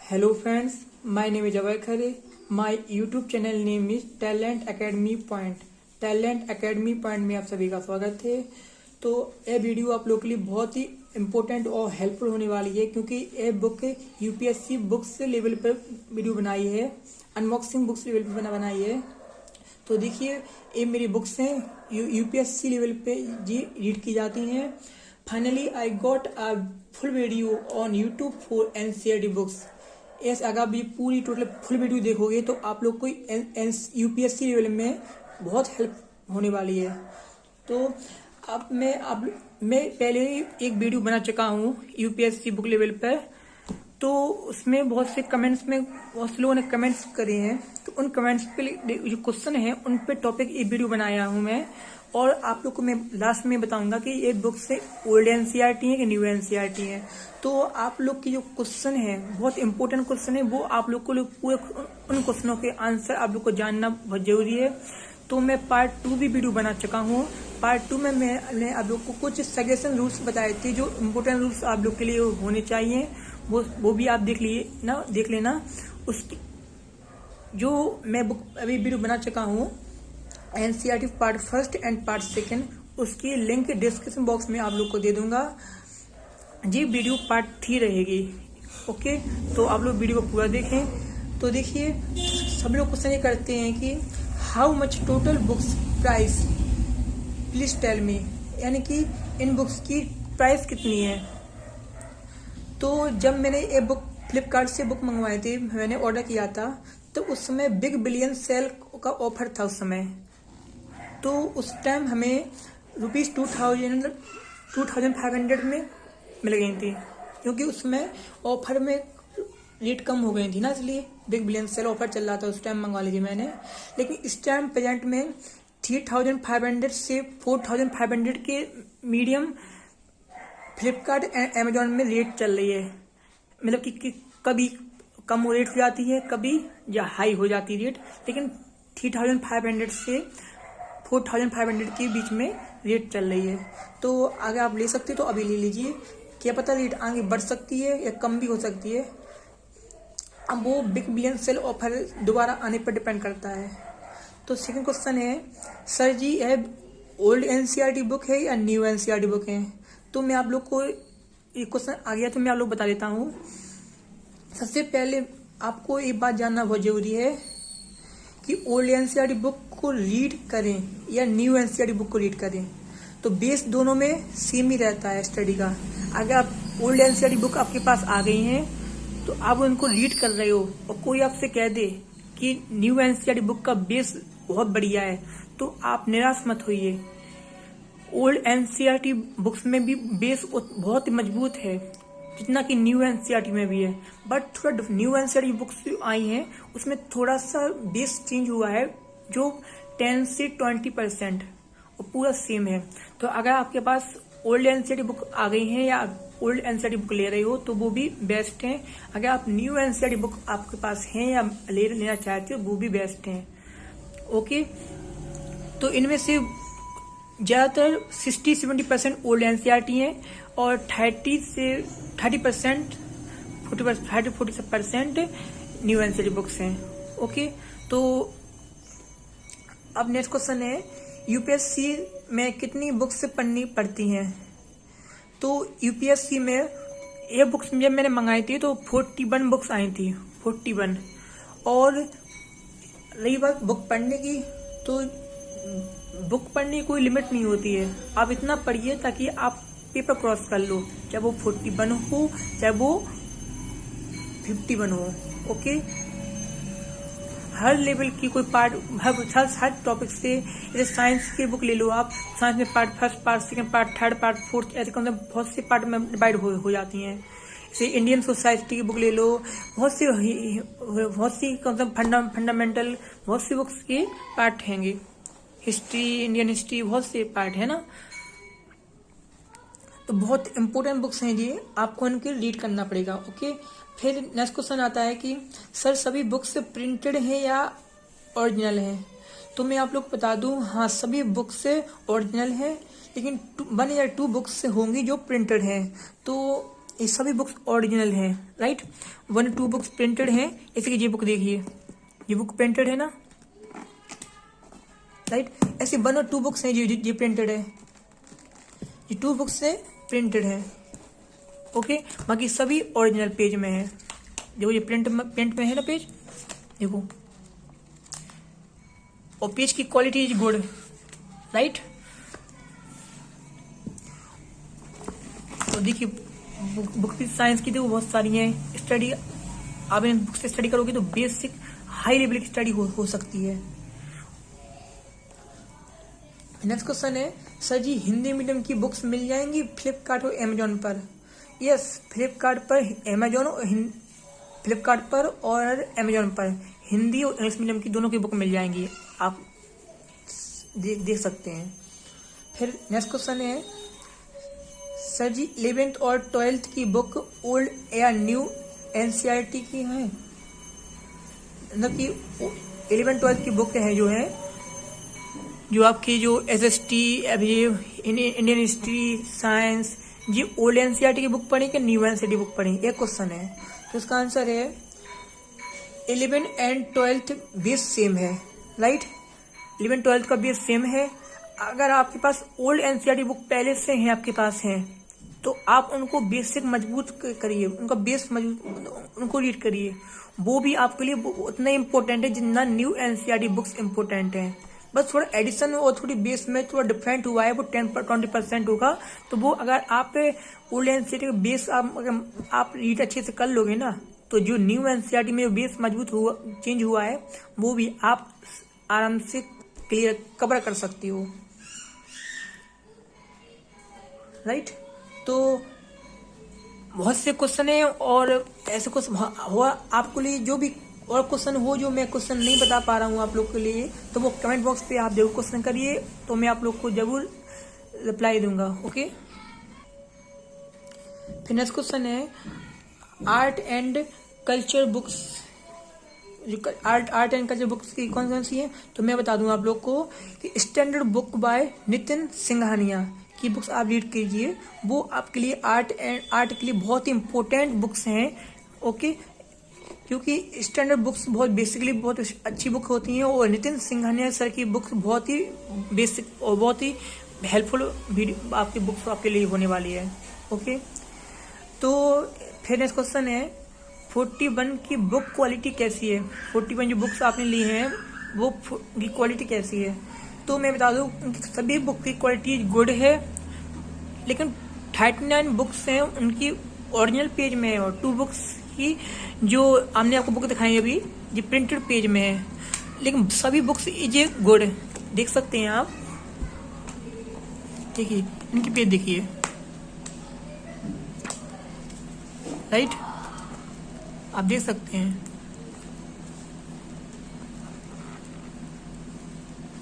Hello friends, my name is Jawai Khare. My YouTube channel name is Talent Academy Point. Talent Academy Point में आप सभी का स्वागत है। तो ये वीडियो आप लोगों के लिए बहुत ही इम्पोर्टेंट और हेल्पफुल होने वाली है, क्योंकि ये बुक यूपीएससी बुक्स लेवल पर वीडियो बनाई है, अनबॉक्सिंग बुक्स लेवल पर बनाई है। तो देखिए, ये मेरी बुक्स हैं, यूपीएससी लेवल पे जी रीड की जाती हैं। Finally I got a full video on YouTube for NCERT books. अगर आप ये पूरी टोटल फुल वीडियो देखोगे तो आप लोग को यूपीएससी लेवल में बहुत हेल्प होने वाली है। तो अब मैं पहले एक वीडियो बना चुका हूँ यूपीएससी बुक लेवल पर। तो उसमें बहुत से लोगों ने कमेंट्स करे हैं। तो उन कमेंट्स पे जो क्वेश्चन है उन पे टॉपिक ये वीडियो बनाया हूँ मैं। और आप लोग को मैं लास्ट में बताऊंगा कि ये बुक से ओल्ड एनसीईआरटी है कि न्यू एनसीईआरटी है। तो आप लोग की जो क्वेश्चन है, बहुत इंपॉर्टेंट क्वेश्चन है, वो आप लोग को पूरे उन क्वेश्चनों के आंसर आप लोग को जानना बहुत जरूरी है। तो मैं पार्ट 2 भी वीडियो बना चुका हूँ। पार्ट 2 में मैंने आप लोग को कुछ सजेशन रूल्स बताए थे, जो इम्पोर्टेंट रूल्स आप लोग के लिए होने चाहिए, वो भी आप देख लेना। उसकी जो मैं बुक अभी वीडियो बना चुका हूँ एनसीईआरटी पार्ट 1 एंड पार्ट 2, उसकी लिंक डिस्क्रिप्शन बॉक्स में आप लोग को दे दूंगा जी। वीडियो पार्ट 3 रहेगी। ओके, तो आप लोग वीडियो को पूरा देखें। तो देखिए, सब लोग क्वेश्चन ये करते हैं कि how much total books price please tell me, यानी कि इन बुक्स की प्राइस कितनी है। तो जब मैंने ये बुक फ्लिपकार्ट से बुक मंगवाई थी, मैंने ऑर्डर किया था, तो उस समय बिग बिलियन सेल का ऑफर था उस समय। तो उस टाइम हमें ₹2500 में मिल गई थी, क्योंकि उसमें ऑफर में रेट कम हो गई थी ना, इसलिए बिग बिलियन सेल ऑफर चल रहा था उस टाइम, मंगवा लीजिए मैंने। लेकिन इस टाइम प्रेजेंट में 3500 से 4500 के मीडियम फ्लिपकार्ट एंड अमेजोन में रेट चल रही है। मतलब कि कभी कम रेट हो जाती है, कभी या हाई हो जाती है रेट, लेकिन 3500 से 4500 के बीच में रेट चल रही है। तो अगर आप ले सकते तो अभी ले लीजिए, क्या पता रेट आगे बढ़ सकती है या कम भी हो सकती है। अब वो बिग बिलियन सेल ऑफर दोबारा आने पर डिपेंड करता है। तो सेकंड क्वेश्चन है, सर जी यह ओल्ड एनसीईआरटी बुक है या न्यू एनसीईआरटी बुक है। तो मैं आप लोग को एक क्वेश्चन आ गया तो मैं आप लोग बता देता हूँ। सबसे पहले आपको एक बात जानना बहुत जरूरी है कि ओल्ड एनसीईआरटी बुक को रीड करें या न्यू एनसीईआरटी बुक को रीड करें। तो बेस दोनों में सेम ही रहता है स्टडी का। अगर आप ओल्ड एनसीईआरटी बुक आपके पास आ गई हैं तो आप उनको रीड कर रहे हो और कोई आपसे कह दे कि न्यू एनसीईआरटी बुक का बेस बहुत बढ़िया है, तो आप निराश मत होइए। ओल्ड एनसीईआरटी बुक्स में भी बेस बहुत मजबूत है, जितना कि न्यू एनसीईआरटी में भी है। बट थोड़ा न्यू एनसीईआरटी बुक्स जो आई हैं उसमें थोड़ा सा बेस चेंज हुआ है, जो 10 से 20% और पूरा सेम है। तो अगर आपके पास ओल्ड एनसीईआरटी बुक आ गई है या ओल्ड एनसीईआरटी बुक ले रहे हो तो वो भी बेस्ट है। अगर आप न्यू एनसीईआरटी बुक आपके पास है या लेना चाहते हो वो भी बेस्ट है। ओके, तो इनमें से ज्यादातर 60-70% ओल्ड एनसीईआरटी है और 30% 40% न्यू एनसीईआरटी बुक्स हैं। ओके, तो अब नेक्स्ट क्वेश्चन है, यूपीएससी में कितनी बुक्स पढ़नी पड़ती हैं। तो यूपीएससी में ये बुक्स जब मैंने मंगाई थी तो 41 बुक्स आई थी, 41। और रही बात बुक पढ़ने की, तो बुक पढ़ने की कोई लिमिट नहीं होती है। आप इतना पढ़िए ताकि आप पेपर क्रॉस कर लो, चाहे वो 41 हो चाहे वो 51 हो। ओके, हर लेवल की कोई पार्ट, हर टॉपिक से, जैसे साइंस की बुक ले लो आप, साइंस में पार्ट 1, पार्ट 2, पार्ट 3, पार्ट 4, ऐसे कम से बहुत से पार्ट में डिवाइड हो जाती हैं। जैसे इंडियन सोसाइटी की बुक ले लो, बहुत सी कम से फंडामेंटल, बहुत सी बुक्स के पार्ट हैंगे। हिस्ट्री, इंडियन हिस्ट्री, बहुत से पार्ट है ना। तो बहुत इंपॉर्टेंट बुक्स हैं ये, आपको इनके रीड करना पड़ेगा। ओके, फिर नेक्स्ट क्वेश्चन आता है कि सर सभी बुक्स प्रिंटेड है या ओरिजिनल है। तो मैं आप लोग बता दूं, हाँ सभी बुक्स ओरिजिनल है, लेकिन 1 या 2 बुक्स होंगी जो प्रिंटेड हैं। तो ये सभी बुक्स ओरिजिनल हैं, राइट। 1-2 बुक्स प्रिंटेड हैं। जैसे कि ये बुक देखिए, ये बुक प्रिंटेड है ना, राइट। ऐसे 1 और 2 बुक्स हैं ये प्रिंटेड है, ये 2 बुक्स से प्रिंटेड है, ओके। बाकी सभी ओरिजिनल पेज में है। देखो ये प्रिंट में है ना पेज, देखो, और पेज की क्वालिटी इज गुड, राइट। तो देखिए बुक भी साइंस की देखो बहुत सारी हैं। स्टडी आप इन बुक से स्टडी करोगे तो बेसिक हाई लेवल की स्टडी हो सकती है। नेक्स्ट क्वेश्चन है, सर जी हिंदी मीडियम की बुक्स मिल जाएंगी फ्लिपकार्ट और अमेजोन पर? यस, फ्लिपकार्ट पर और अमेजोन पर हिंदी और इंग्लिश मीडियम की दोनों की बुक मिल जाएंगी, आप देख सकते हैं। फिर नेक्स्ट क्वेश्चन है, सर जी 11th और 12th की बुक ओल्ड या न्यू एनसीईआरटी की है? मतलब कि 11th-12th की बुक है जो आपकी जो एसएसटी, अभी इंडियन हिस्ट्री, साइंस, जी ओल्ड एनसीईआरटी की बुक पढ़ी कि न्यू एनसीईआरटी बुक पढ़ी, एक क्वेश्चन है। तो इसका आंसर है 11 एंड 12th बेस सेम है, राइट। 11-12th का बेस सेम है। अगर आपके पास ओल्ड एनसीईआरटी बुक पहले से है, आपके पास है, तो आप उनको बेसिक मजबूत करिए, उनका बेस मजबूत, उनको रीड करिए। वो भी आपके लिए उतना इम्पोर्टेंट है जितना न्यू एनसीईआरटी बुक्स इम्पोर्टेंट है। बस थोड़ा एडिशन और थोड़ी बेस में थोड़ा डिफरेंट हुआ है, वो 10-20% होगा। तो वो अगर आप ओल्ड एनसीईआरटी का बेस आप रीड अच्छे से कर लोगे ना, तो जो न्यू एनसीईआरटी में बेस मजबूत हुआ, चेंज हुआ है, वो भी आप आराम से क्लियर कवर कर सकती हो, राइट। तो बहुत से क्वेश्चन है और ऐसे क्वेश्चन हुआ आपके लिए, जो भी और क्वेश्चन हो जो मैं क्वेश्चन नहीं बता पा रहा हूँ आप लोग के लिए, तो वो कमेंट बॉक्स पे आप जरूर क्वेश्चन करिए, तो मैं आप लोग को जरूर रिप्लाई दूंगा, ओके। फिर नेक्स्ट क्वेश्चन है, आर्ट एंड कल्चर बुक्स, जो आर्ट एंड कल्चर बुक्स की कौन कौन सी है, तो मैं बता दूं आप लोग को कि standard book by Nitin Singhania की बुक्स आप रीड कीजिए। वो आपके लिए आर्ट के लिए बहुत ही इंपॉर्टेंट बुक्स हैं, ओके। क्योंकि स्टैंडर्ड बुक्स बहुत बेसिकली बहुत अच्छी बुक होती हैं, और नितिन सिंघानिया सर की बुक्स बहुत ही बेसिक और बहुत ही हेल्पफुल आपकी बुक्स आपके लिए होने वाली है, ओके। तो फिर नेक्स्ट क्वेश्चन है, 41 की बुक क्वालिटी कैसी है? 41 जो बुक्स आपने ली हैं वो की क्वालिटी कैसी है? तो मैं बता दूं सभी बुक की क्वालिटी गुड है, लेकिन 39 बुक्स हैं उनकी ओरिजिनल पेज में है, और 2 बुक्स की जो हमने आपको बुक दिखाई अभी ये प्रिंटेड पेज में है, लेकिन सभी बुक्स इज गुड, देख सकते हैं आप। देखिए इनकी पेज देखिए, राइट, आप देख सकते हैं।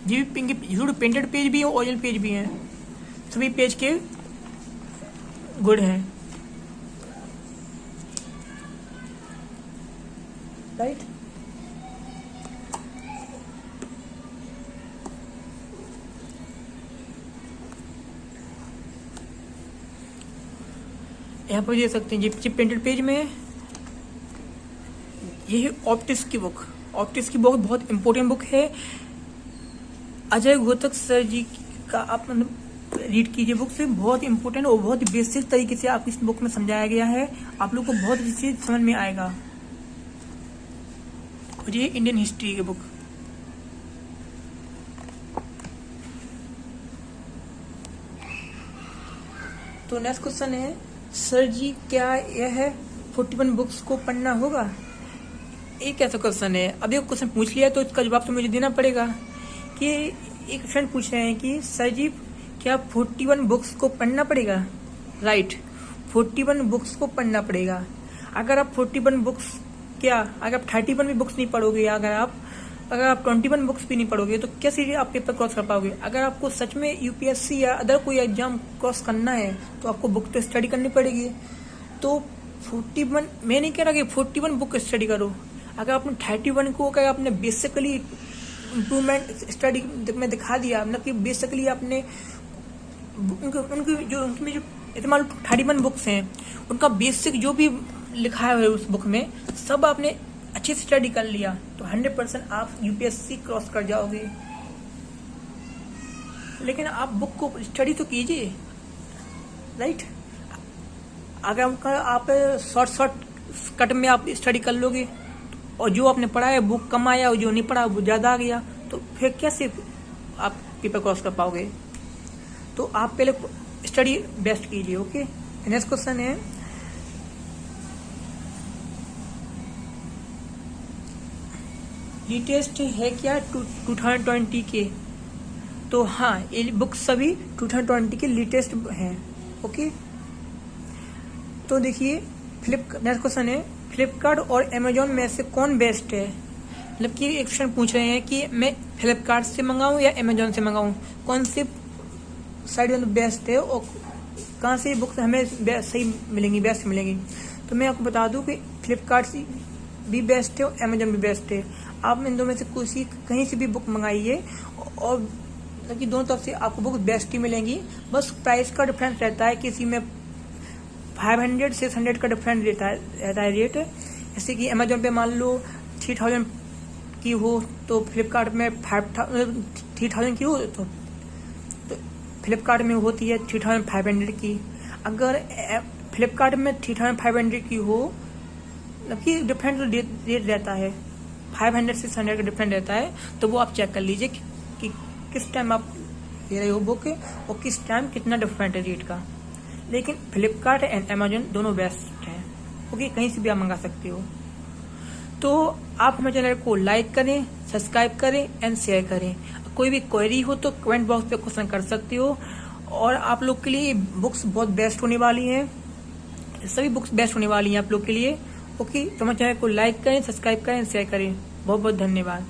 ये भी प्रिंटेड पेज भी है, ओरिजिनल पेज भी है, सभी पेज के गुड हैं, राइट। यहाँ पर देख सकते हैं ये प्रिंटेड पेज में है। ये है ऑप्टिक्स की बुक। ऑप्टिक्स की बुक बहुत इंपॉर्टेंट बुक है। अजय घोतक सर जी का आप रीड कीजिए बुक से, बहुत इंपॉर्टेंट और बहुत बेसिक तरीके से आपकी इस बुक में समझाया गया है, आप लोग को बहुत अच्छी चीज समझ में आएगा। और ये इंडियन हिस्ट्री की बुक, तो नेक्स्ट क्वेश्चन है, सर जी क्या यह 41 बुक्स को पढ़ना होगा? एक ऐसा क्वेश्चन है, अब एक क्वेश्चन पूछ लिया तो इसका जवाब तो मुझे देना पड़ेगा। कि एक फ्रेंड पूछ रहे हैं कि सर जी क्या 41 बुक्स को पढ़ना पड़ेगा? राइट, 41 बुक्स को पढ़ना पड़ेगा। अगर आप 41 बुक्स क्या, अगर आप 31 भी बुक्स नहीं पढ़ोगे, अगर आप 21 बुक्स भी नहीं पढ़ोगे, तो कैसे आप पेपर क्रॉस कर पाओगे? अगर आपको सच में यूपीएससी या अदर कोई एग्जाम क्रॉस करना है तो आपको बुक तो स्टडी करनी पड़ेगी। तो 41, मैं नहीं कह रहा कि 41 बुक स्टडी करो। अगर आपने 31 को अगर आपने बेसिकली इम्प्रूवमेंट स्टडी में दिखा दिया, मतलब कि बेसिकली आपने उनकी जो ऐसे मान लो 31 बुक्स हैं, उनका बेसिक जो भी लिखा है उस बुक में सब आपने अच्छे से स्टडी कर लिया तो 100% आप यूपीएससी क्रॉस कर जाओगे। लेकिन आप बुक को स्टडी तो कीजिए, राइट। अगर आप शॉर्ट कट में आप स्टडी कर लोगे और जो आपने पढ़ा है वो कम आया और जो नहीं पढ़ा वो ज़्यादा आ गया, तो फिर कैसे आप पेपर क्रॉस कर पाओगे। तो आप पहले स्टडी बेस्ट कीजिए। ओके, नेक्स्ट क्वेश्चन है, लेटेस्ट है क्या 2020 के? तो हाँ, ये बुक सभी 2020 के लेटेस्ट हैं। ओके, तो देखिए नेक्स्ट क्वेश्चन है, फ्लिपकार्ट और अमेजोन में से कौन बेस्ट है? मतलब कि एक क्वेश्चन पूछ रहे हैं कि मैं फ्लिपकार्ट से मंगाऊं या अमेजोन से मंगाऊं, कौन सी साइड में बेस्ट है और कहाँ से बुक हमें सही मिलेंगी, बेस्ट मिलेंगी। तो मैं आपको बता दूं कि फ्लिपकार्ट भी बेस्ट है और अमेजोन भी बेस्ट है। आप इन दोनों में से कहीं से भी बुक मंगाइए और मतलब कि दोनों तरफ से आपको बुक बेस्ट ही मिलेंगी। बस प्राइस का डिफरेंस रहता है, किसी में 500 से 600 का डिफरेंस रहता है रेट। जैसे कि अमेजोन पे मान लो 3000 की हो तो फ्लिपकार्ट में 3000 की हो तो फ्लिपकार्ट में होती है 3500 की। अगर फ्लिपकार्ट में 3500 की हो, मतलब कि डिफरेंट रेट रहता है, 500 से 600 का डिफरेंट रहता है, तो वो आप चेक कर लीजिए कि किस टाइम आप ले रहे हो बुक और किस टाइम कितना डिफरेंट है रेट का। लेकिन फ्लिपकार्ट एंड अमेजोन दोनों बेस्ट हैं। ओके, कहीं से भी आप मंगा सकते हो। तो आप हमारे चैनल को लाइक करें, सब्सक्राइब करें एंड शेयर करें। कोई भी क्वेरी हो तो कमेंट बॉक्स पे क्वेश्चन कर सकते हो। और आप लोग के लिए बुक्स बहुत बेस्ट होने वाली हैं, सभी बुक्स बेस्ट होने वाली हैं आप लोग के लिए। ओके, तो हमारे चैनल को लाइक करें, सब्सक्राइब करें, शेयर करें। बहुत बहुत धन्यवाद।